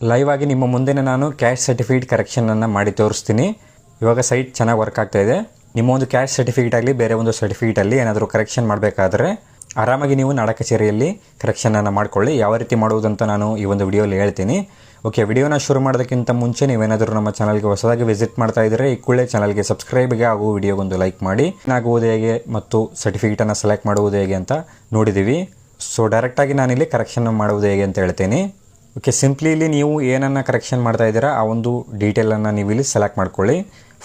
Live ಆಗಿ ನಿಮ್ಮ ಮುಂದೆನೇ ನಾನು ಕ್ಯಾಸ್ಟ್ ಸರ್ಟಿಫಿಕೇಟ್ ಕರೆಕ್ಷನನ್ನು ಮಾಡಿ ತೋರಿಸ್ತೀನಿ. ಇವಾಗ ಸೈಟ್ ಚೆನ್ನಾಗಿ ವರ್ಕ್ ಆಗ್ತಾ ಇದೆ. ನಿಮ್ಮ ಒಂದು ಕ್ಯಾಸ್ಟ್ ಸರ್ಟಿಫಿಕೇಟ್ ಆಗಲಿ ಬೇರೆ ಒಂದು ಸರ್ಟಿಫಿಕೇಟಲ್ಲಿ ಏನಾದರೂ ಕರೆಕ್ಷನ್ ಮಾಡಬೇಕಾದ್ರೆ ಆರಾಮಾಗಿ ನೀವು ನಾಡ ಕಚೇರಿಯಲ್ಲಿ ಕರೆಕ್ಷನನ್ನು ಮಾಡ್ಕೊಳ್ಳಿ. ಯಾವ ರೀತಿ ಮಾಡುವುದಂತ ನಾನು ಈ ಒಂದು ವಿಡಿಯೋಲಿ ಹೇಳ್ತೀನಿ. ಓಕೆ, ವಿಡಿಯೋನ ಶುರು ಮಾಡೋದಕ್ಕಿಂತ ಮುಂಚೆ ನೀವೇನಾದರೂ ನಮ್ಮ ಚಾನಲ್ಗೆ ಹೊಸದಾಗಿ ವಿಸಿಟ್ ಮಾಡ್ತಾ ಇದ್ದರೆ ಈ ಕೂಡಲೇ ಚಾನಲ್ಗೆ ಸಬ್ಸ್ಕ್ರೈಬ್ಗೆ ಹಾಗೂ ವಿಡಿಯೋಗೊಂದು ಲೈಕ್ ಮಾಡಿ. ಆಗುವುದು ಹೇಗೆ ಮತ್ತು ಸರ್ಟಿಫಿಕೇಟನ್ನು ಸೆಲೆಕ್ಟ್ ಮಾಡುವುದು ಹೇಗೆ ಅಂತ ನೋಡಿದ್ದೀವಿ. ಸೊ ಡೈರೆಕ್ಟಾಗಿ ನಾನಿಲ್ಲಿ ಕರೆಕ್ಷನ್ ಮಾಡುವುದು ಹೇಗೆ ಅಂತ ಹೇಳ್ತೀನಿ. ಓಕೆ, ಸಿಂಪ್ಲಿ ಇಲ್ಲಿ ನೀವು ಏನನ್ನು ಕರೆಕ್ಷನ್ ಮಾಡ್ತಾ ಇದ್ದೀರಾ ಆ ಒಂದು ಡೀಟೇಲನ್ನು ನೀವು ಇಲ್ಲಿ ಸೆಲೆಕ್ಟ್ ಮಾಡ್ಕೊಳ್ಳಿ.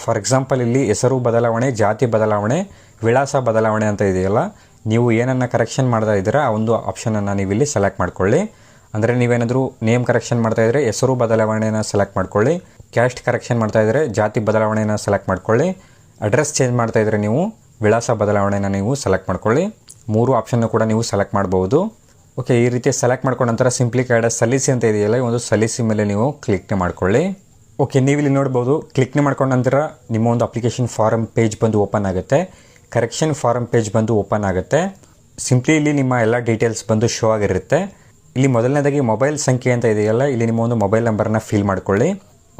ಫಾರ್ ಎಕ್ಸಾಂಪಲ್ ಇಲ್ಲಿ ಹೆಸರು ಬದಲಾವಣೆ, ಜಾತಿ ಬದಲಾವಣೆ, ವಿಳಾಸ ಬದಲಾವಣೆ ಅಂತ ಇದೆಯಲ್ಲ, ನೀವು ಏನನ್ನು ಕರೆಕ್ಷನ್ ಮಾಡ್ತಾ ಇದ್ದೀರಾ ಆ ಒಂದು ಆಪ್ಷನನ್ನು ನೀವು ಇಲ್ಲಿ ಸೆಲೆಕ್ಟ್ ಮಾಡ್ಕೊಳ್ಳಿ. ಅಂದರೆ ನೀವೇನಾದರೂ ನೇಮ್ ಕರೆಕ್ಷನ್ ಮಾಡ್ತಾಯಿದ್ರೆ ಹೆಸರು ಬದಲಾವಣೆನ ಸೆಲೆಕ್ಟ್ ಮಾಡ್ಕೊಳ್ಳಿ. ಕ್ಯಾಸ್ಟ್ ಕರೆಕ್ಷನ್ ಮಾಡ್ತಾಯಿದ್ರೆ ಜಾತಿ ಬದಲಾವಣೆನ ಸೆಲೆಕ್ಟ್ ಮಾಡ್ಕೊಳ್ಳಿ. ಅಡ್ರೆಸ್ ಚೇಂಜ್ ಮಾಡ್ತಾಯಿದ್ರೆ ನೀವು ವಿಳಾಸ ಬದಲಾವಣೆನ ನೀವು ಸೆಲೆಕ್ಟ್ ಮಾಡ್ಕೊಳ್ಳಿ. 3 ಆಪ್ಷನ್ನು ಕೂಡ ನೀವು ಸೆಲೆಕ್ಟ್ ಮಾಡ್ಬೋದು. ಓಕೆ, ಈ ರೀತಿ ಸೆಲೆಕ್ಟ್ ಮಾಡ್ಕೊಂಡ ನಂತರ ಸಿಂಪ್ಲಿ ಕೆಳಗಡೆ ಸಲ್ಲಿಸಿ ಅಂತ ಇದೆಯಲ್ಲ, ಈ ಒಂದು ಸಲ್ಲಿಸಿ ಮೇಲೆ ನೀವು ಕ್ಲಿಕ್ನೆ ಮಾಡ್ಕೊಳ್ಳಿ. ಓಕೆ, ನೀವು ಇಲ್ಲಿ ನೋಡ್ಬೋದು. ಕ್ಲಿಕ್ನೆ ಮಾಡ್ಕೊಂಡ ನಂತರ ನಿಮ್ಮ ಒಂದು ಅಪ್ಲಿಕೇಶನ್ ಫಾರಮ್ ಪೇಜ್ ಬಂದು ಓಪನ್ ಆಗುತ್ತೆ. ಕರೆಕ್ಷನ್ ಫಾರಮ್ ಪೇಜ್ ಬಂದು ಓಪನ್ ಆಗುತ್ತೆ. ಸಿಂಪ್ಲಿ ಇಲ್ಲಿ ನಿಮ್ಮ ಎಲ್ಲ ಡೀಟೇಲ್ಸ್ ಬಂದು ಶೋ ಆಗಿರುತ್ತೆ. ಇಲ್ಲಿ ಮೊದಲನೇದಾಗಿ ಮೊಬೈಲ್ ಸಂಖ್ಯೆ ಅಂತ ಇದೆಯಲ್ಲ, ಇಲ್ಲಿ ನಿಮ್ಮ ಒಂದು ಮೊಬೈಲ್ ನಂಬರ್ನ ಫಿಲ್ ಮಾಡ್ಕೊಳ್ಳಿ.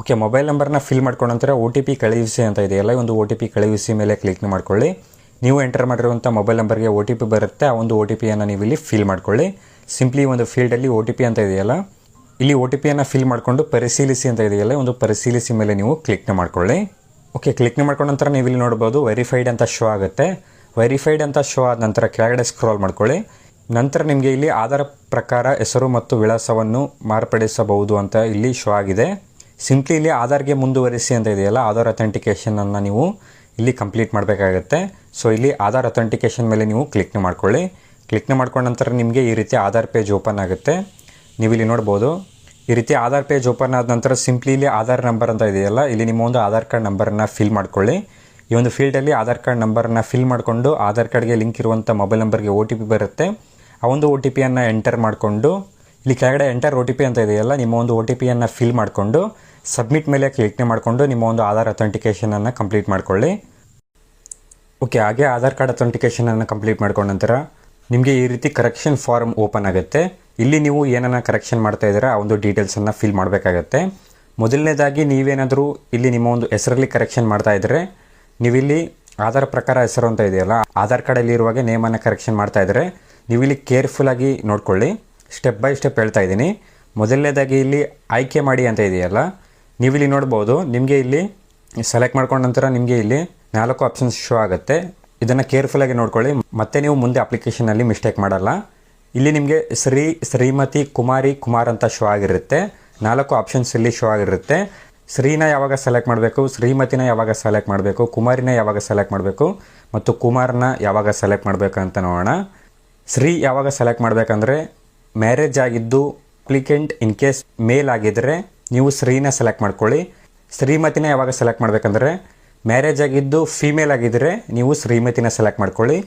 ಓಕೆ, ಮೊಬೈಲ್ ನಂಬರ್ನ ಫಿಲ್ ಮಾಡ್ಕೊಂಡ ನಂತರ OTP ಕಳುಹಿಸಿ ಅಂತ ಇದೆಯಲ್ಲ, ಒಂದು OTP ಕಳುಹಿಸಿ ಮೇಲೆ ಕ್ಲಿಕ್ನೆ ಮಾಡ್ಕೊಳ್ಳಿ. ನೀವು ಎಂಟರ್ ಮಾಡಿರುವಂಥ ಮೊಬೈಲ್ ನಂಬರ್ಗೆ OTP ಬರುತ್ತೆ. ಆ ಒಂದು OTPಯನ್ನು ನೀವು ಇಲ್ಲಿ ಫಿಲ್ ಮಾಡ್ಕೊಳ್ಳಿ. ಸಿಂಪ್ಲಿ ಒಂದು ಫೀಲ್ಡಲ್ಲಿ OTP ಅಂತ ಇದೆಯಲ್ಲ, ಇಲ್ಲಿ OTPಯನ್ನು ಫಿಲ್ ಮಾಡಿಕೊಂಡು ಪರಿಶೀಲಿಸಿ ಅಂತ ಇದೆಯಲ್ಲ, ಒಂದು ಪರಿಶೀಲಿಸಿ ಮೇಲೆ ನೀವು ಕ್ಲಿಕ್ನೆ ಮಾಡ್ಕೊಳ್ಳಿ. ಓಕೆ, ಕ್ಲಿಕ್ನೆ ಮಾಡ್ಕೊಂಡ ನಂತರ ನೀವು ಇಲ್ಲಿ ನೋಡ್ಬೋದು ವೆರಿಫೈಡ್ ಅಂತ ಶೋ ಆಗುತ್ತೆ. ವೆರಿಫೈಡ್ ಅಂತ ಶೋ ಆದ ನಂತರ ಕೆಳಗಡೆ ಸ್ಕ್ರಾಲ್ ಮಾಡ್ಕೊಳ್ಳಿ. ನಂತರ ನಿಮಗೆ ಇಲ್ಲಿ ಆಧಾರ ಪ್ರಕಾರ ಹೆಸರು ಮತ್ತು ವಿಳಾಸವನ್ನು ಮಾರ್ಪಡಿಸಬಹುದು ಅಂತ ಇಲ್ಲಿ ಶೋ ಆಗಿದೆ. ಸಿಂಪ್ಲಿ ಇಲ್ಲಿ ಆಧಾರ್ಗೆ ಮುಂದುವರಿಸಿ ಅಂತ ಇದೆಯಲ್ಲ, ಆಧಾರ್ ಅಥೆಂಟಿಕೇಷನನ್ನು ನೀವು ಇಲ್ಲಿ ಕಂಪ್ಲೀಟ್ ಮಾಡಬೇಕಾಗತ್ತೆ. ಸೊ ಇಲ್ಲಿ ಆಧಾರ್ ಅಥೆಂಟಿಕೇಷನ್ ಮೇಲೆ ನೀವು ಕ್ಲಿಕ್ನೆ ಮಾಡ್ಕೊಳ್ಳಿ. ಕ್ಲಿಕ್ನೆ ಮಾಡ್ಕೊಂಡ ನಂತರ ನಿಮಗೆ ಈ ರೀತಿ ಆಧಾರ್ ಪೇಜ್ ಓಪನ್ ಆಗುತ್ತೆ. ನೀವು ಇಲ್ಲಿ ನೋಡ್ಬೋದು ಈ ರೀತಿ ಆಧಾರ್ ಪೇಜ್ ಓಪನ್ ಆದ ನಂತರ ಸಿಂಪ್ಲಿ ಇಲ್ಲಿ ಆಧಾರ್ ನಂಬರ್ ಅಂತ ಇದೆಯಲ್ಲ, ಇಲ್ಲಿ ನಿಮ್ಮ ಒಂದು ಆಧಾರ್ ಕಾರ್ಡ್ ನಂಬರನ್ನು ಫಿಲ್ ಮಾಡ್ಕೊಳ್ಳಿ. ಈ ಒಂದು ಫೀಲ್ಡಲ್ಲಿ ಆಧಾರ್ ಕಾರ್ಡ್ ನಂಬರನ್ನು ಫಿಲ್ ಮಾಡಿಕೊಂಡು ಆಧಾರ್ ಕಾರ್ಡ್ಗೆ ಲಿಂಕ್ ಇರುವಂಥ ಮೊಬೈಲ್ ನಂಬರ್ಗೆ OTP ಬರುತ್ತೆ. ಆ ಒಂದು OTPಯನ್ನು ಎಂಟರ್ ಮಾಡಿಕೊಂಡು ಇಲ್ಲಿ ಕೆಳಗಡೆ ಎಂಟರ್ OTP ಅಂತ ಇದೆಯಲ್ಲ, ನಿಮ್ಮ ಒಂದು OTPಯನ್ನು ಫಿಲ್ ಮಾಡಿಕೊಂಡು ಸಬ್ಮಿಟ್ ಮೇಲೆ ಕ್ಲಿಕ್ನೆ ಮಾಡಿಕೊಂಡು ನಿಮ್ಮ ಒಂದು ಆಧಾರ್ ಅಥೆಂಟಿಕೇಷನನ್ನು ಕಂಪ್ಲೀಟ್ ಮಾಡ್ಕೊಳ್ಳಿ. ಓಕೆ, ಹಾಗೆ ಆಧಾರ್ ಕಾರ್ಡ್ ಅಥೆಂಟಿಕೇಷನನ್ನು ಕಂಪ್ಲೀಟ್ ಮಾಡ್ಕೊಂಡ ನಂತರ ನಿಮಗೆ ಈ ರೀತಿ ಕರೆಕ್ಷನ್ ಫಾರ್ಮ್ ಓಪನ್ ಆಗುತ್ತೆ. ಇಲ್ಲಿ ನೀವು ಏನನ್ನು ಕರೆಕ್ಷನ್ ಮಾಡ್ತಾ ಇದ್ದೀರಾ ಆ ಒಂದು ಡೀಟೇಲ್ಸನ್ನು ಫಿಲ್ ಮಾಡಬೇಕಾಗತ್ತೆ. ಮೊದಲನೇದಾಗಿ ನೀವೇನಾದರೂ ಇಲ್ಲಿ ನಿಮ್ಮ ಒಂದು ಹೆಸರಲ್ಲಿ ಕರೆಕ್ಷನ್ ಮಾಡ್ತಾ ಇದ್ದರೆ ನೀವಿಲ್ಲಿ ಆಧಾರ್ ಪ್ರಕಾರ ಹೆಸರು ಅಂತ ಇದೆಯಲ್ಲ, ಆಧಾರ್ ಕಾರ್ಡಲ್ಲಿ ಇರುವಾಗ ನೇಮನ್ನು ಕರೆಕ್ಷನ್ ಮಾಡ್ತಾ ಇದ್ದರೆ ನೀವಿಲ್ಲಿ ಕೇರ್ಫುಲ್ಲಾಗಿ ನೋಡ್ಕೊಳ್ಳಿ. ಸ್ಟೆಪ್ ಬೈ ಸ್ಟೆಪ್ ಹೇಳ್ತಾ ಇದ್ದೀನಿ. ಮೊದಲನೇದಾಗಿ ಇಲ್ಲಿ ಆಯ್ಕೆ ಮಾಡಿ ಅಂತ ಇದೆಯಲ್ಲ, ನೀವಿಲ್ಲಿ ನೋಡ್ಬೋದು. ನಿಮಗೆ ಇಲ್ಲಿ ಸೆಲೆಕ್ಟ್ ಮಾಡ್ಕೊಂಡ ನಂತರ ನಿಮಗೆ ಇಲ್ಲಿ 4 ಆಪ್ಷನ್ಸ್ ಶೋ ಆಗುತ್ತೆ. ಇದನ್ನು ಕೇರ್ಫುಲ್ಲಾಗಿ ನೋಡ್ಕೊಳ್ಳಿ, ಮತ್ತೆ ನೀವು ಮುಂದೆ ಅಪ್ಲಿಕೇಶನಲ್ಲಿ ಮಿಸ್ಟೇಕ್ ಮಾಡಲ್ಲ. ಇಲ್ಲಿ ನಿಮಗೆ ಶ್ರೀ, ಶ್ರೀಮತಿ, ಕುಮಾರಿ, ಕುಮಾರ್ ಅಂತ ಶೋ ಆಗಿರುತ್ತೆ. 4 ಆಪ್ಷನ್ಸ್ ಇಲ್ಲಿ ಶೋ ಆಗಿರುತ್ತೆ. ಶ್ರೀನ ಯಾವಾಗ ಸೆಲೆಕ್ಟ್ ಮಾಡಬೇಕು, ಶ್ರೀಮತಿನ ಯಾವಾಗ ಸೆಲೆಕ್ಟ್ ಮಾಡಬೇಕು, ಕುಮಾರಿನ ಯಾವಾಗ ಸೆಲೆಕ್ಟ್ ಮಾಡಬೇಕು ಮತ್ತು ಕುಮಾರನ ಯಾವಾಗ ಸೆಲೆಕ್ಟ್ ಮಾಡಬೇಕು ಅಂತ ನೋಡೋಣ. ಶ್ರೀ ಯಾವಾಗ ಸೆಲೆಕ್ಟ್ ಮಾಡಬೇಕಂದ್ರೆ ಮ್ಯಾರೇಜ್ ಆಗಿದ್ದು ಅಪ್ಲಿಕೆಂಟ್ ಇನ್ ಕೇಸ್ ಮೇಲ್ ಆಗಿದ್ದರೆ ನೀವು ಶ್ರೀನ ಸೆಲೆಕ್ಟ್ ಮಾಡ್ಕೊಳ್ಳಿ. ಶ್ರೀಮತಿನ ಯಾವಾಗ ಸೆಲೆಕ್ಟ್ ಮಾಡಬೇಕಂದ್ರೆ ಮ್ಯಾರೇಜ್ ಆಗಿದ್ದು ಫೀಮೇಲ್ ಆಗಿದ್ದರೆ ನೀವು ಶ್ರೀಮತಿನ ಸೆಲೆಕ್ಟ್ ಮಾಡ್ಕೊಳ್ಳಿ.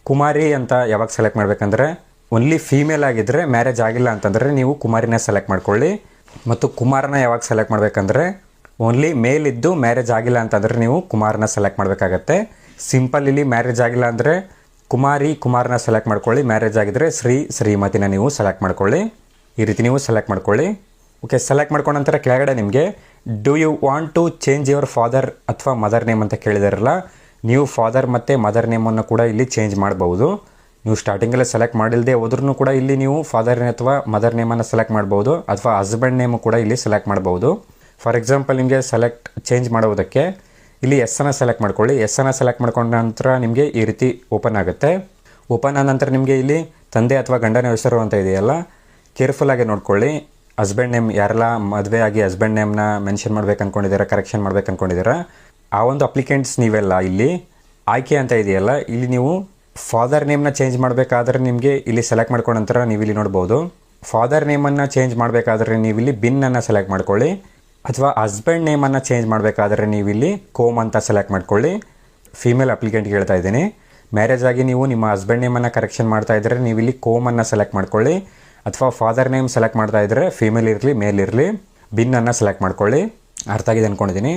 ಕುಮಾರಿ ಅಂತ ಯಾವಾಗ ಸೆಲೆಕ್ಟ್ ಮಾಡಬೇಕಂದ್ರೆ ಓನ್ಲಿ ಫೀಮೇಲ್ ಆಗಿದ್ದರೆ ಮ್ಯಾರೇಜ್ ಆಗಿಲ್ಲ ಅಂತಂದರೆ ನೀವು ಕುಮಾರಿನ ಸೆಲೆಕ್ಟ್ ಮಾಡ್ಕೊಳ್ಳಿ. ಮತ್ತು ಕುಮಾರನ ಯಾವಾಗ ಸೆಲೆಕ್ಟ್ ಮಾಡಬೇಕಂದ್ರೆ ಓನ್ಲಿ ಮೇಲ್ ಇದ್ದು ಮ್ಯಾರೇಜ್ ಆಗಿಲ್ಲ ಅಂತಂದರೆ ನೀವು ಕುಮಾರನ ಸೆಲೆಕ್ಟ್ ಮಾಡಬೇಕಾಗತ್ತೆ. ಸಿಂಪಲ್ ಇಲ್ಲಿ ಮ್ಯಾರೇಜ್ ಆಗಿಲ್ಲ ಅಂದರೆ ಕುಮಾರಿ, ಕುಮಾರನ ಸೆಲೆಕ್ಟ್ ಮಾಡ್ಕೊಳ್ಳಿ. ಮ್ಯಾರೇಜ್ ಆಗಿದ್ದರೆ ಶ್ರೀ, ಶ್ರೀಮತಿನ ನೀವು ಸೆಲೆಕ್ಟ್ ಮಾಡ್ಕೊಳ್ಳಿ. ಈ ರೀತಿ ನೀವು ಸೆಲೆಕ್ಟ್ ಮಾಡ್ಕೊಳ್ಳಿ. ಓಕೆ, ಸೆಲೆಕ್ಟ್ ಮಾಡ್ಕೊಂಡ ನಂತರ ಕೆಳಗಡೆ ನಿಮಗೆ do you want to change your father ಅಥವಾ ಮದರ್ ನೇಮ್ ಅಂತ ಕೇಳಿದಾರಲ್ಲ, ನೀವು ಫಾದರ್ ಮತ್ತು ಮದರ್ ನೇಮನ್ನು ಕೂಡ ಇಲ್ಲಿ ಚೇಂಜ್ ಮಾಡ್ಬೋದು. ನೀವು ಸ್ಟಾರ್ಟಿಂಗಲ್ಲೇ ಸೆಲೆಕ್ಟ್ ಮಾಡಿಲ್ಲದೆ ಹೋದ್ರೂ ಕೂಡ ಇಲ್ಲಿ ನೀವು ಫಾದರ್ ಅಥವಾ ಮದರ್ ನೇಮನ್ನು ಸೆಲೆಕ್ಟ್ ಮಾಡ್ಬೋದು, ಅಥವಾ ಹಸ್ಬೆಂಡ್ ನೇಮು ಕೂಡ ಇಲ್ಲಿ ಸೆಲೆಕ್ಟ್ ಮಾಡ್ಬೋದು. ಫಾರ್ ಎಕ್ಸಾಂಪಲ್ ನಿಮಗೆ ಚೇಂಜ್ ಮಾಡೋದಕ್ಕೆ ಇಲ್ಲಿ ಎಸ್ಸನ್ನು ಸೆಲೆಕ್ಟ್ ಮಾಡ್ಕೊಳ್ಳಿ. ಎಸ್ಸನ್ನು ಸೆಲೆಕ್ಟ್ ಮಾಡ್ಕೊಂಡ ನಂತರ ನಿಮಗೆ ಈ ರೀತಿ ಓಪನ್ ಆಗುತ್ತೆ. ಓಪನ್ ಆದ ನಂತರ ನಿಮಗೆ ಇಲ್ಲಿ ತಂದೆ ಅಥವಾ ಗಂಡನ ಹೆಸರು ಅಂತ ಇದೆಯಲ್ಲ, ಕೇರ್ಫುಲ್ಲಾಗಿ ನೋಡ್ಕೊಳ್ಳಿ. ಹಸ್ಬೆಂಡ್ ನೇಮ್ ಯಾರೆಲ್ಲ ಮದುವೆ ಆಗಿ ಹಸ್ಬೆಂಡ್ ನೇಮ್ನ ಮೆನ್ಷನ್ ಮಾಡ್ಬೇಕು ಅಂದ್ಕೊಂಡಿದ್ದೀರಾ, ಕರೆಕ್ಷನ್ ಮಾಡ್ಬೇಕು ಅಂದ್ಕೊಂಡಿದ್ದೀರಾ, ಆ ಒಂದು ಅಪ್ಲಿಕೆಂಟ್ಸ್ ನೀವೆಲ್ಲ ಇಲ್ಲಿ ಆಯ್ಕೆ ಅಂತ ಇದೆಯಲ್ಲ, ಇಲ್ಲಿ ನೀವು ಫಾದರ್ ನೇಮ್ನ ಚೇಂಜ್ ಮಾಡಬೇಕಾದ್ರೆ ನಿಮಗೆ ಇಲ್ಲಿ ಸೆಲೆಕ್ಟ್ ಮಾಡ್ಕೊಂಡ ನಂತರ ನೀವು ಇಲ್ಲಿ ನೋಡ್ಬೋದು. ಫಾದರ್ ನೇಮನ್ನು ಚೇಂಜ್ ಮಾಡಬೇಕಾದ್ರೆ ನೀವಿಲ್ಲಿ ಬಿನ್ನನ್ನು ಸೆಲೆಕ್ಟ್ ಮಾಡ್ಕೊಳ್ಳಿ. ಅಥವಾ ಹಸ್ಬೆಂಡ್ ನೇಮನ್ನು ಚೇಂಜ್ ಮಾಡಬೇಕಾದ್ರೆ ನೀವಿಲ್ಲಿ ಕೋಮ್ ಅಂತ ಸೆಲೆಕ್ಟ್ ಮಾಡ್ಕೊಳ್ಳಿ. ಫೀಮೇಲ್ ಅಪ್ಲಿಕೆಂಟ್ಗೆ ಹೇಳ್ತಾ ಇದ್ದೀನಿ. ಮ್ಯಾರೇಜ್ ಆಗಿ ನೀವು ನಿಮ್ಮ ಹಸ್ಬೆಂಡ್ ನೇಮನ್ನು ಕರೆಕ್ಷನ್ ಮಾಡ್ತಾ ಇದ್ದರೆ ನೀವಿಲ್ಲಿ ಕೋಮನ್ನು ಸೆಲೆಕ್ಟ್ ಮಾಡ್ಕೊಳ್ಳಿ. ಅಥವಾ ಫಾದರ್ ನೇಮ್ ಸೆಲೆಕ್ಟ್ ಮಾಡ್ತಾ ಇದ್ದರೆ ಫೀಮೇಲ್ ಇರಲಿ ಮೇಲ್ ಇರಲಿ ಬಿನ್ನನ್ನು ಸೆಲೆಕ್ಟ್ ಮಾಡ್ಕೊಳ್ಳಿ. ಅರ್ಥ ಆಗಿದೆ ಅಂದ್ಕೊಂಡಿದ್ದೀನಿ.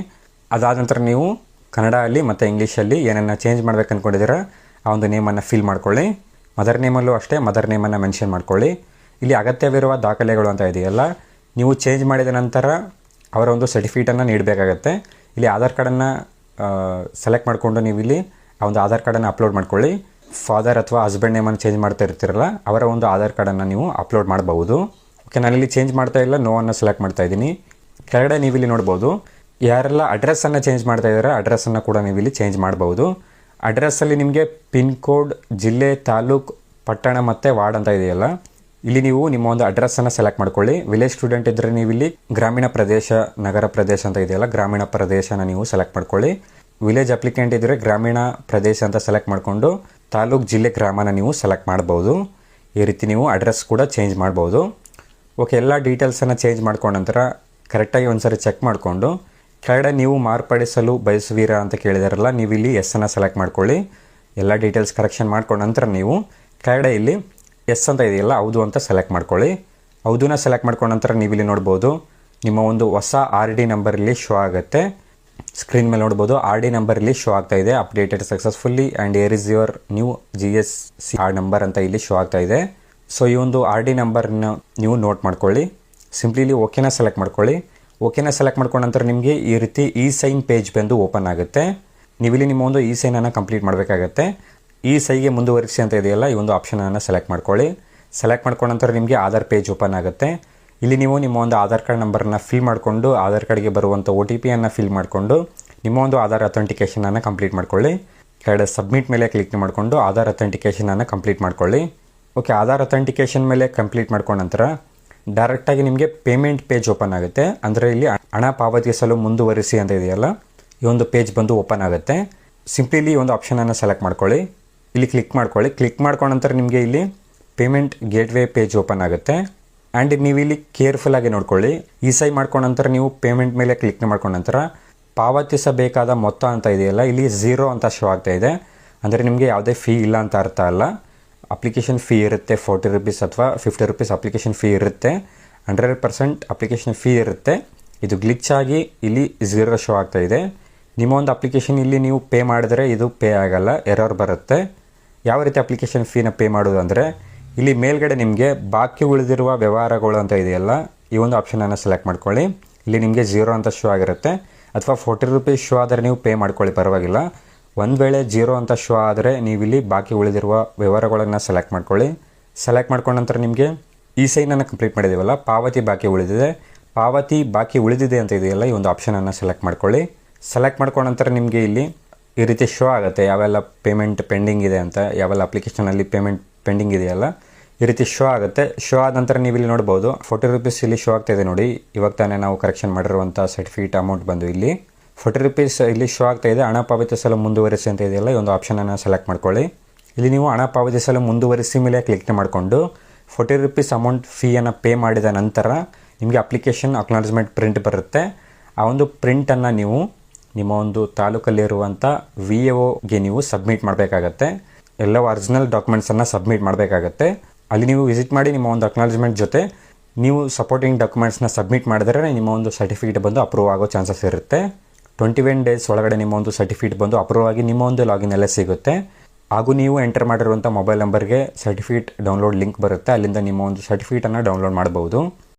ಅದಾದ ನಂತರ ನೀವು ಕನ್ನಡದಲ್ಲಿ ಮತ್ತು ಇಂಗ್ಲೀಷಲ್ಲಿ ಏನನ್ನು ಚೇಂಜ್ ಮಾಡ್ಬೇಕು ಅಂದ್ಕೊಂಡಿದ್ದೀರಾ ಆ ಒಂದು ನೇಮನ್ನು ಫಿಲ್ ಮಾಡ್ಕೊಳ್ಳಿ. ಮದರ್ ನೇಮಲ್ಲೂ ಅಷ್ಟೇ ಮದರ್ ನೇಮನ್ನು ಮೆನ್ಷನ್ ಮಾಡ್ಕೊಳ್ಳಿ. ಇಲ್ಲಿ ಅಗತ್ಯವಿರುವ ದಾಖಲೆಗಳು ಅಂತ ಇದೆಯಲ್ಲ, ನೀವು ಚೇಂಜ್ ಮಾಡಿದ ನಂತರ ಅವರ ಒಂದು ಸರ್ಟಿಫಿಕೇಟನ್ನು ನೀಡಬೇಕಾಗತ್ತೆ. ಇಲ್ಲಿ ಆಧಾರ್ ಕಾರ್ಡನ್ನು ಸೆಲೆಕ್ಟ್ ಮಾಡಿಕೊಂಡು ನೀವು ಇಲ್ಲಿ ಆ ಒಂದು ಆಧಾರ್ ಕಾರ್ಡನ್ನು ಅಪ್ಲೋಡ್ ಮಾಡ್ಕೊಳ್ಳಿ. ಫಾದರ್ ಅಥವಾ ಹಸ್ಬೆಂಡ್ ನೇಮನ್ನು ಚೇಂಜ್ ಮಾಡ್ತಾ ಇರ್ತೀರಲ್ಲ, ಅವರ ಒಂದು ಆಧಾರ್ ಕಾರ್ಡನ್ನು ನೀವು ಅಪ್ಲೋಡ್ ಮಾಡಬಹುದು. ಓಕೆ, ನಾನಿಲ್ಲಿ ಚೇಂಜ್ ಮಾಡ್ತಾ ಇಲ್ಲ, ನೋ ಅನ್ನು ಸೆಲೆಕ್ಟ್ ಮಾಡ್ತಾ ಇದ್ದೀನಿ. ಕೆಳಗಡೆ ನೀವು ಇಲ್ಲಿ ನೋಡ್ಬೋದು, ಯಾರೆಲ್ಲ ಅಡ್ರೆಸ್ಸನ್ನು ಚೇಂಜ್ ಮಾಡ್ತಾ ಇದ್ದಾರೆ ಅಡ್ರೆಸ್ಸನ್ನು ಕೂಡ ನೀವು ಇಲ್ಲಿ ಚೇಂಜ್ ಮಾಡ್ಬೋದು. ಅಡ್ರೆಸ್ಸಲ್ಲಿ ನಿಮಗೆ ಪಿನ್ ಕೋಡ್, ಜಿಲ್ಲೆ, ತಾಲೂಕು, ಪಟ್ಟಣ ಮತ್ತು ವಾರ್ಡ್ ಅಂತ ಇದೆಯಲ್ಲ, ಇಲ್ಲಿ ನೀವು ನಿಮ್ಮ ಒಂದು ಅಡ್ರೆಸ್ಸನ್ನು ಸೆಲೆಕ್ಟ್ ಮಾಡ್ಕೊಳ್ಳಿ. ವಿಲೇಜ್ ಸ್ಟೂಡೆಂಟ್ ಇದ್ದರೆ ನೀವು ಇಲ್ಲಿ ಗ್ರಾಮೀಣ ಪ್ರದೇಶ, ನಗರ ಪ್ರದೇಶ ಅಂತ ಇದೆಯಲ್ಲ, ಗ್ರಾಮೀಣ ಪ್ರದೇಶನ ನೀವು ಸೆಲೆಕ್ಟ್ ಮಾಡ್ಕೊಳ್ಳಿ. ವಿಲೇಜ್ ಅಪ್ಲಿಕೆಂಟ್ ಇದ್ದರೆ ಗ್ರಾಮೀಣ ಪ್ರದೇಶ ಅಂತ ಸೆಲೆಕ್ಟ್ ಮಾಡಿಕೊಂಡು ತಾಲೂಕು, ಜಿಲ್ಲೆ, ಗ್ರಾಮನ ನೀವು ಸೆಲೆಕ್ಟ್ ಮಾಡ್ಬೋದು. ಈ ರೀತಿ ನೀವು ಅಡ್ರೆಸ್ ಕೂಡ ಚೇಂಜ್ ಮಾಡ್ಬೋದು. ಓಕೆ, ಎಲ್ಲ ಡೀಟೇಲ್ಸನ್ನು ಚೇಂಜ್ ಮಾಡ್ಕೊಂಡ ನಂತರ ಕರೆಕ್ಟಾಗಿ ಒಂದ್ಸರಿ ಚೆಕ್ ಮಾಡಿಕೊಂಡು ಕೆಳಗಡೆ ನೀವು ಮಾರ್ಪಡಿಸಲು ಬಯಸುವಿರಾ ಅಂತ ಕೇಳಿದಾರಲ್ಲ, ನೀವು ಇಲ್ಲಿ ಎಸ್ಸನ್ನು ಸೆಲೆಕ್ಟ್ ಮಾಡ್ಕೊಳ್ಳಿ. ಎಲ್ಲ ಡೀಟೇಲ್ಸ್ ಕರೆಕ್ಷನ್ ಮಾಡ್ಕೊಂಡ ನಂತರ ನೀವು ಕೆಳಗಡೆ ಇಲ್ಲಿ ಎಸ್ ಅಂತ ಇದೆಯಲ್ಲ, ಹೌದು ಅಂತ ಸೆಲೆಕ್ಟ್ ಮಾಡ್ಕೊಳ್ಳಿ. ಹೌದನ್ನ ಸೆಲೆಕ್ಟ್ ಮಾಡ್ಕೊಂಡ ನಂತರ ನೀವು ಇಲ್ಲಿ ನೋಡ್ಬೋದು, ನಿಮ್ಮ ಒಂದು ಹೊಸ ಆರ್ ಡಿ ನಂಬರ್ ಇಲ್ಲಿ ಶೋ ಆಗುತ್ತೆ. ಸ್ಕ್ರೀನ್ ಮೇಲೆ ನೋಡ್ಬೋದು, ಆರ್ ಡಿ ನಂಬರ್ ಇಲ್ಲಿ ಶೋ ಆಗ್ತಾ ಇದೆ. Updated successfully and here is your new GSC R number ಅಂತ ಇಲ್ಲಿ ಶೋ ಆಗ್ತಾ ಇದೆ. ಸೊ ಈ ಒಂದು ಆರ್ ಡಿ ನಂಬರ್ನ ನೀವು ನೋಟ್ ಮಾಡ್ಕೊಳ್ಳಿ. ಸಿಂಪ್ಲಿ ಇಲ್ಲಿ ಓಕೆನ ಸೆಲೆಕ್ಟ್ ಮಾಡ್ಕೊಳ್ಳಿ. ಓಕೆನ ಸೆಲೆಕ್ಟ್ ಮಾಡ್ಕೊಂಡ ನಂತರ ನಿಮಗೆ ಈ ರೀತಿ ಇ ಸೈನ್ ಪೇಜ್ ಬಂದು ಓಪನ್ ಆಗುತ್ತೆ. ನೀವಿಲ್ಲಿ ನಿಮ್ಮ ಒಂದು ಇ ಸೈನನ್ನು ಕಂಪ್ಲೀಟ್ ಮಾಡಬೇಕಾಗತ್ತೆ. ಈ ಸೈಗೆ ಮುಂದುವರಿಸಿ ಅಂತ ಇದೆಯಲ್ಲ, ಈ ಒಂದು ಆಪ್ಷನನ್ನು ಸೆಲೆಕ್ಟ್ ಮಾಡ್ಕೊಳ್ಳಿ. ಸೆಲೆಕ್ಟ್ ಮಾಡ್ಕೊಂಡ ನಂತರ ನಿಮಗೆ ಆಧಾರ್ ಪೇಜ್ ಓಪನ್ ಆಗುತ್ತೆ. ಇಲ್ಲಿ ನೀವು ನಿಮ್ಮ ಒಂದು ಆಧಾರ್ ಕಾರ್ಡ್ ನಂಬರನ್ನು ಫಿಲ್ ಮಾಡಿಕೊಂಡು ಆಧಾರ್ ಕಾರ್ಡ್ಗೆ ಬರುವಂಥ OTPಯನ್ನು ಫಿಲ್ ಮಾಡಿಕೊಂಡು ನಿಮ್ಮ ಒಂದು ಆಧಾರ್ ಅಥೆಂಟಿಕೇಷನನ್ನು ಕಂಪ್ಲೀಟ್ ಮಾಡ್ಕೊಳ್ಳಿ. ಕೆಳಗಡೆ ಸಬ್ಮಿಟ್ ಮೇಲೆ ಕ್ಲಿಕ್ ಮಾಡಿಕೊಂಡು ಆಧಾರ್ ಅಥೆಂಟಿಕೇಷನನ್ನು ಕಂಪ್ಲೀಟ್ ಮಾಡ್ಕೊಳ್ಳಿ. ಓಕೆ, ಆಧಾರ್ ಅಥೆಂಟಿಕೇಷನ್ ಮೇಲೆ ಕಂಪ್ಲೀಟ್ ಮಾಡ್ಕೊಂಡ ನಂತರ ಡೈರೆಕ್ಟಾಗಿ ನಿಮಗೆ ಪೇಮೆಂಟ್ ಪೇಜ್ ಓಪನ್ ಆಗುತ್ತೆ. ಅಂದರೆ ಇಲ್ಲಿ ಹಣ ಪಾವತಿಸಲು ಮುಂದುವರಿಸಿ ಅಂತ ಇದೆಯಲ್ಲ, ಈ ಒಂದು ಪೇಜ್ ಬಂದು ಓಪನ್ ಆಗುತ್ತೆ. ಸಿಂಪ್ಲಿ ಇಲ್ಲಿ ಒಂದು ಆಪ್ಷನನ್ನು ಸೆಲೆಕ್ಟ್ ಮಾಡ್ಕೊಳ್ಳಿ. ಇಲ್ಲಿ ಕ್ಲಿಕ್ ಮಾಡ್ಕೊಳ್ಳಿ. ಕ್ಲಿಕ್ ಮಾಡ್ಕೊಂಡ ನಂತರ ನಿಮಗೆ ಇಲ್ಲಿ ಪೇಮೆಂಟ್ ಗೇಟ್ವೇ ಪೇಜ್ ಓಪನ್ ಆಗುತ್ತೆ. ಆ್ಯಂಡ್ ನೀವು ಇಲ್ಲಿ ಕೇರ್ಫುಲ್ಲಾಗಿ ನೋಡ್ಕೊಳ್ಳಿ. ಈ ಸೈ ಮಾಡ್ಕೊಂಡ ನಂತರ ನೀವು ಪೇಮೆಂಟ್ ಮೇಲೆ ಕ್ಲಿಕ್ ಮಾಡ್ಕೊಂಡ ನಂತರ ಪಾವತಿಸಬೇಕಾದ ಮೊತ್ತ ಅಂತ ಇದೆಯಲ್ಲ, ಇಲ್ಲಿ 0 ಅಂತ ಶೋ ಆಗ್ತಾ ಇದೆ. ಅಂದರೆ ನಿಮಗೆ ಯಾವುದೇ ಫೀ ಇಲ್ಲ ಅಂತ ಅರ್ಥ ಅಲ್ಲ. ಅಪ್ಲಿಕೇಶನ್ ಫೀ ಇರುತ್ತೆ, 40 ರೂಪೀಸ್ ಅಥವಾ 50 ರೂಪೀಸ್ ಅಪ್ಲಿಕೇಶನ್ ಫೀ ಇರುತ್ತೆ. 100% ಅಪ್ಲಿಕೇಶನ್ ಫೀ ಇರುತ್ತೆ. ಇದು ಗ್ಲಿಚ್ ಆಗಿ ಇಲ್ಲಿ 0 ಶೋ ಆಗ್ತಾ ಇದೆ. ನಿಮ್ಮ ಒಂದು ಅಪ್ಲಿಕೇಶನ್ ಇಲ್ಲಿ ನೀವು ಪೇ ಮಾಡಿದ್ರೆ ಇದು ಪೇ ಆಗಲ್ಲ, ಎರರ್ ಬರುತ್ತೆ. ಯಾವ ರೀತಿ ಅಪ್ಲಿಕೇಶನ್ ಫೀನ ಪೇ ಮಾಡೋದು ಅಂದರೆ, ಇಲ್ಲಿ ಮೇಲ್ಗಡೆ ನಿಮಗೆ ಬಾಕಿ ಉಳಿದಿರುವ ವ್ಯವಹಾರಗಳು ಅಂತ ಇದೆಯಲ್ಲ, ಈ ಒಂದು ಆಪ್ಷನನ್ನು ಸೆಲೆಕ್ಟ್ ಮಾಡ್ಕೊಳ್ಳಿ. ಇಲ್ಲಿ ನಿಮಗೆ 0 ಅಂತ ಶೋ ಆಗಿರುತ್ತೆ. ಅಥವಾ 40 ರೂಪೀಸ್ ಶೋ ಆದರೆ ನೀವು ಪೇ ಮಾಡ್ಕೊಳ್ಳಿ, ಪರವಾಗಿಲ್ಲ. ಒಂದು ವೇಳೆ 0 ಅಂತ ಶೋ ಆದರೆ ನೀವು ಇಲ್ಲಿ ಬಾಕಿ ಉಳಿದಿರುವ ವ್ಯವಹಾರಗಳನ್ನು ಸೆಲೆಕ್ಟ್ ಮಾಡ್ಕೊಳ್ಳಿ. ಸೆಲೆಕ್ಟ್ ಮಾಡ್ಕೊಂಡ ನಂತರ ನಿಮಗೆ ಈ ಸೈನನ್ನು ಕಂಪ್ಲೀಟ್ ಮಾಡಿದ್ದೀವಲ್ಲ, ಪಾವತಿ ಬಾಕಿ ಉಳಿದಿದೆ. ಪಾವತಿ ಬಾಕಿ ಉಳಿದಿದೆ ಅಂತ ಇದೆಯಲ್ಲ, ಈ ಒಂದು ಆಪ್ಷನನ್ನು ಸೆಲೆಕ್ಟ್ ಮಾಡ್ಕೊಳ್ಳಿ. ಸೆಲೆಕ್ಟ್ ಮಾಡ್ಕೊಂಡ ನಂತರ ನಿಮಗೆ ಇಲ್ಲಿ ಈ ರೀತಿ ಶೋ ಆಗುತ್ತೆ ಯಾವೆಲ್ಲ ಪೇಮೆಂಟ್ ಪೆಂಡಿಂಗ್ ಇದೆ ಅಂತ, ಯಾವೆಲ್ಲ ಅಪ್ಲಿಕೇಶನಲ್ಲಿ ಪೇಮೆಂಟ್ ಪೆಂಡಿಂಗ್ ಇದೆಯಲ್ಲ, ಈ ರೀತಿ ಶೋ ಆಗುತ್ತೆ. ಶೋ ಆದ ನಂತರ ನೀವು ಇಲ್ಲಿ ನೋಡ್ಬೋದು 40 ರೂಪೀಸ್ ಇಲ್ಲಿ ಶೋ ಆಗ್ತಾ ಇದೆ ನೋಡಿ. ಇವಾಗ ತಾನೇ ನಾವು ಕರೆಕ್ಷನ್ ಮಾಡಿರುವಂಥ ಸರ್ಟಿಫಿಕೇಟ್ ಅಮೌಂಟ್ ಬಂದು ಇಲ್ಲಿ 40 ರೂಪೀಸ್ ಇಲ್ಲಿ ಶೋ ಆಗ್ತಾ ಇದೆ. ಹಣ ಪಾವತಿಸಲು ಮುಂದುವರಿಸಿ ಅಂತ ಇದೆಯಲ್ಲ, ಈ ಒಂದು ಆಪ್ಷನನ್ನು ಸೆಲೆಕ್ಟ್ ಮಾಡ್ಕೊಳ್ಳಿ. ಇಲ್ಲಿ ನೀವು ಹಣ ಪಾವತಿಸಲು ಮುಂದುವರಿಸಿ ಮೇಲೆ ಕ್ಲಿಕ್ ಮಾಡಿಕೊಂಡು 40 ರೂಪೀಸ್ ಅಮೌಂಟ್ ಫೀಯನ್ನು ಪೇ ಮಾಡಿದ ನಂತರ ನಿಮಗೆ ಅಪ್ಲಿಕೇಶನ್ ಅಕ್ನಾಲಜ್ಮೆಂಟ್ ಪ್ರಿಂಟ್ ಬರುತ್ತೆ. ಆ ಒಂದು ಪ್ರಿಂಟನ್ನು ನೀವು ನಿಮ್ಮ ಒಂದು ತಾಲೂಕಲ್ಲಿರುವಂಥ VAOಗೆ ನೀವು ಸಬ್ಮಿಟ್ ಮಾಡಬೇಕಾಗತ್ತೆ. ಎಲ್ಲ ಒರಿಜಿನಲ್ ಡಾಕ್ಯುಮೆಂಟ್ಸನ್ನು ಸಬ್ಮಿಟ್ ಮಾಡಬೇಕಾಗತ್ತೆ. ಅಲ್ಲಿ ನೀವು ವಿಸಿಟ್ ಮಾಡಿ ನಿಮ್ಮ ಒಂದು ಅಕ್ನಾಲಜ್ಮೆಂಟ್ ಜೊತೆ ನೀವು ಸಪೋರ್ಟಿಂಗ್ ಡಾಕ್ಯುಮೆಂಟ್ಸ್ನ ಸಬ್ಮಿಟ್ ಮಾಡಿದ್ರೆ ನಿಮ್ಮ ಒಂದು ಸರ್ಟಿಫಿಕೇಟ್ ಬಂದು ಅಪ್ರೂವ್ ಆಗೋ ಚಾನ್ಸಸ್ ಇರುತ್ತೆ. 21 ಡೇಸ್ ಒಳಗಡೆ ನಿಮ್ಮ ಒಂದು ಸರ್ಟಿಫಿಕೇಟ್ ಬಂದು ಅಪ್ರೂವ್ ಆಗಿ ನಿಮ್ಮ ಒಂದು ಲಾಗಿನ್ ಎಲ್ಲ ಸಿಗುತ್ತೆ. ಹಾಗೂ ನೀವು ಎಂಟರ್ ಮಾಡಿರುವಂಥ ಮೊಬೈಲ್ ನಂಬರ್ಗೆ ಸರ್ಟಿಫಿಕೇಟ್ ಡೌನ್ಲೋಡ್ ಲಿಂಕ್ ಬರುತ್ತೆ. ಅಲ್ಲಿಂದ ನಿಮ್ಮ ಒಂದು ಸರ್ಟಿಫಿಕೇಟನ್ನು ಡೌನ್ಲೋಡ್ ಮಾಡ್ಬೋದು.